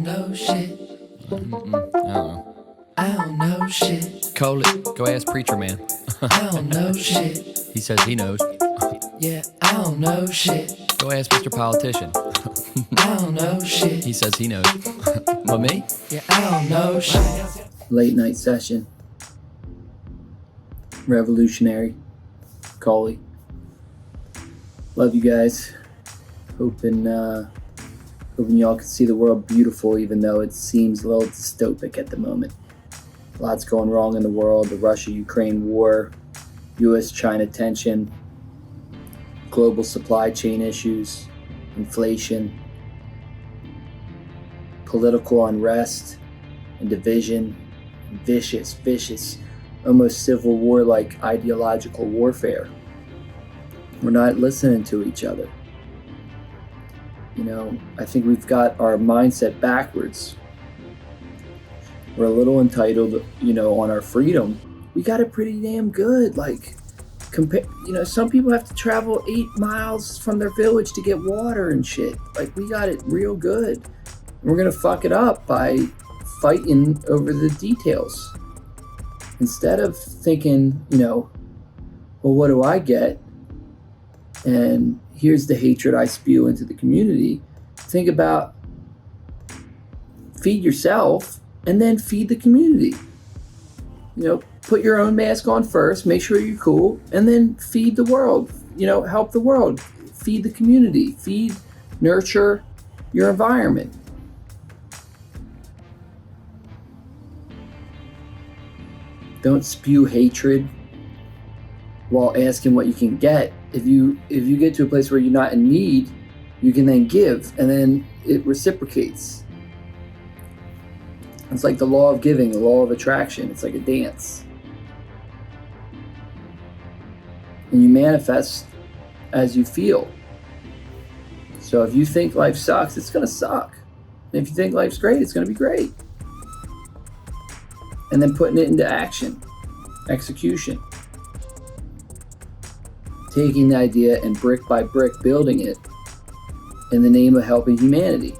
know shit. I don't know. I don't know shit. Coley, go ask Preacher Man. I don't know shit. He says he knows. Yeah, I don't know shit. Go ask Mr. Politician. I don't know shit. He says he knows. But me? Yeah, I don't know shit. Late night session. Revolutionary. Coley. Love you guys. Hoping y'all can see the world beautiful, even though it seems a little dystopic at the moment. Lots going wrong in the world. The Russia-Ukraine war, U.S.-China tension, global supply chain issues, inflation, political unrest and division, vicious, almost civil war-like ideological warfare. We're not listening to each other. You know, I think we've got our mindset backwards. We're a little entitled, on our freedom. We got it pretty damn good. Some people have to travel 8 miles from their village to get water and shit. We got it real good. And we're gonna fuck it up by fighting over the details. Instead of thinking, well, what do I get? And here's the hatred I spew into the community. Think about feed yourself and then feed the community. Put your own mask on first, make sure you're cool, and then feed the world. Help the world. Feed the community. Nurture your environment. Don't spew hatred while asking what you can get. If you get to a place where you're not in need, you can then give, and then it reciprocates. It's like the law of giving, the law of attraction. It's like a dance. And you manifest as you feel. So if you think life sucks, it's going to suck. And if you think life's great, it's going to be great. And then putting it into action, execution. Taking the idea and brick by brick building it in the name of helping humanity.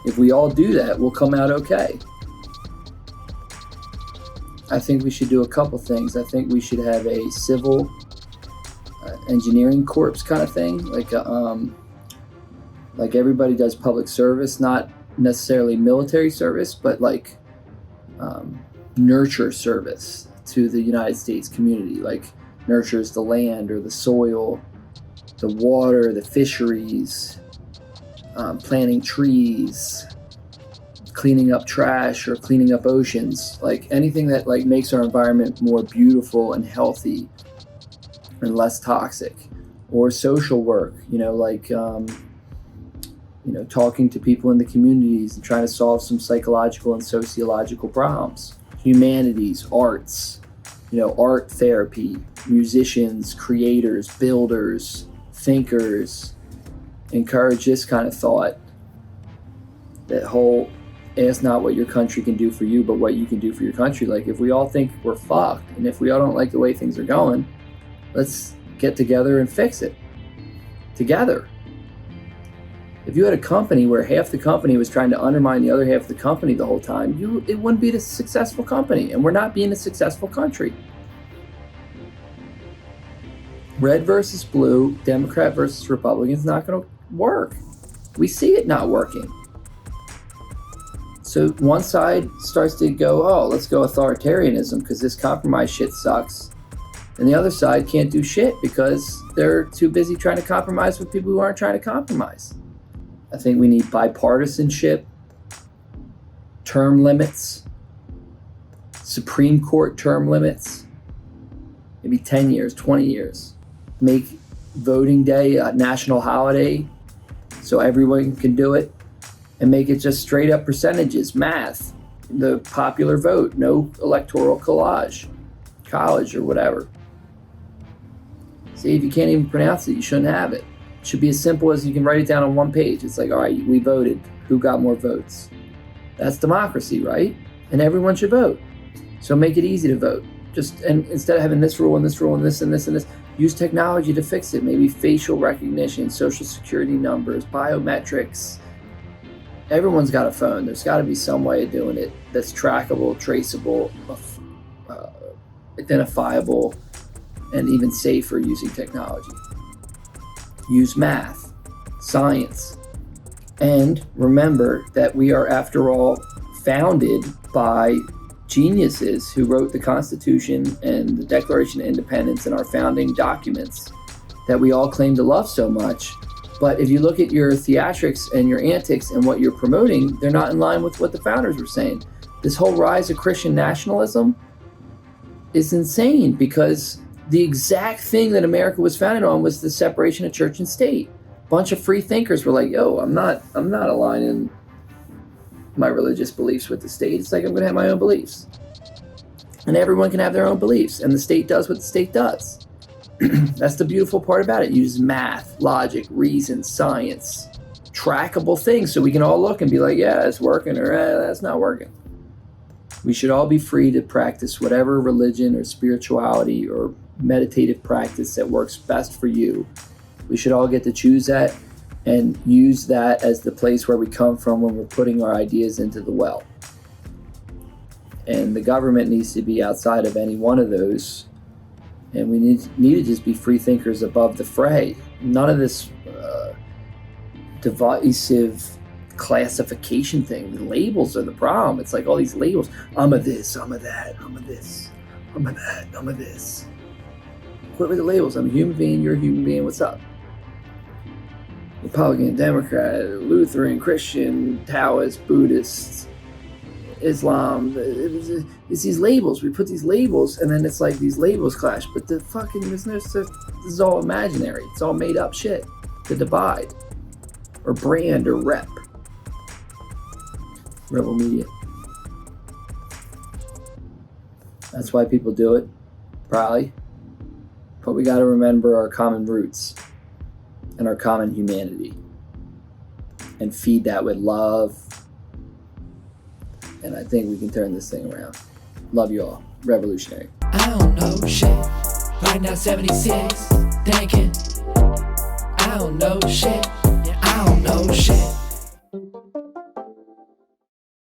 If we all do that, we'll come out okay. I think we should do a couple things. I think we should have a civil engineering corps kind of thing, like everybody does public service, not necessarily military service, but nurture service to the United States community, nurtures the land or the soil, the water, the fisheries, planting trees, cleaning up trash or cleaning up oceans, anything that makes our environment more beautiful and healthy and less toxic. Or social work, talking to people in the communities and trying to solve some psychological and sociological problems. Humanities, arts, art therapy, musicians, creators, builders, thinkers. Encourage this kind of thought. That whole ask not what your country can do for you, but what you can do for your country. If we all think we're fucked, and if we all don't like the way things are going, let's get together and fix it. Together. If you had a company where half the company was trying to undermine the other half of the company the whole time, it wouldn't be a successful company, and we're not being a successful country. Red versus blue, Democrat versus Republican is not going to work. We see it not working. So one side starts to go, oh, let's go authoritarianism because this compromise shit sucks. And the other side can't do shit because they're too busy trying to compromise with people who aren't trying to compromise. I think we need bipartisanship, term limits, Supreme Court term limits, maybe 10 years, 20 years. Make voting day a national holiday so everyone can do it, and make it just straight up percentages, math, the popular vote, no electoral college or whatever. See, if you can't even pronounce it, you shouldn't have it. It should be as simple as you can write it down on one page. It's all right, we voted. Who got more votes? That's democracy, right? And everyone should vote. So make it easy to vote. And instead of having this rule and this rule and this and this and this, use technology to fix it. Maybe facial recognition, social security numbers, biometrics, Everyone's got a phone. There's got to be some way of doing it that's trackable, traceable, identifiable, and even safer using technology. Use math, science, and remember that we are, after all, founded by geniuses who wrote the Constitution and the Declaration of Independence and our founding documents that we all claim to love so much. But if you look at your theatrics and your antics and what you're promoting, they're not in line with what the founders were saying. This whole rise of Christian nationalism is insane, because the exact thing that America was founded on was the separation of church and state. A bunch of free thinkers were like, yo, I'm not aligning my religious beliefs with the state. It's like, I'm going to have my own beliefs. And everyone can have their own beliefs, and the state does what the state does. That's the beautiful part about it. It uses math, logic, reason, science, trackable things, so we can all look and be like, yeah, it's working, or that's not working. We should all be free to practice whatever religion or spirituality or meditative practice that works best for you. We should all get to choose that and use that as the place where we come from when we're putting our ideas into the well. And the government needs to be outside of any one of those. And we need to just be free thinkers above the fray. None of this divisive classification thing. The labels are the problem. It's like all these labels. I'm a this, I'm a that, I'm a this, I'm a that, I'm a this. Quit with the labels. I'm a human being, you're a human being, what's up? Republican, Democrat, Lutheran, Christian, Taoist, Buddhist, Islam. It's these labels. We put these labels, and then it's like these labels clash. But the fucking this is all imaginary. It's all made up shit to divide, or brand, or rep. Rebel media. That's why people do it, probably. But we got to remember our common roots and our common humanity, and feed that with love. And I think we can turn this thing around. Love you all. Revolutionary. I don't know shit. Right now 76, thinking. I don't know shit. I don't know shit.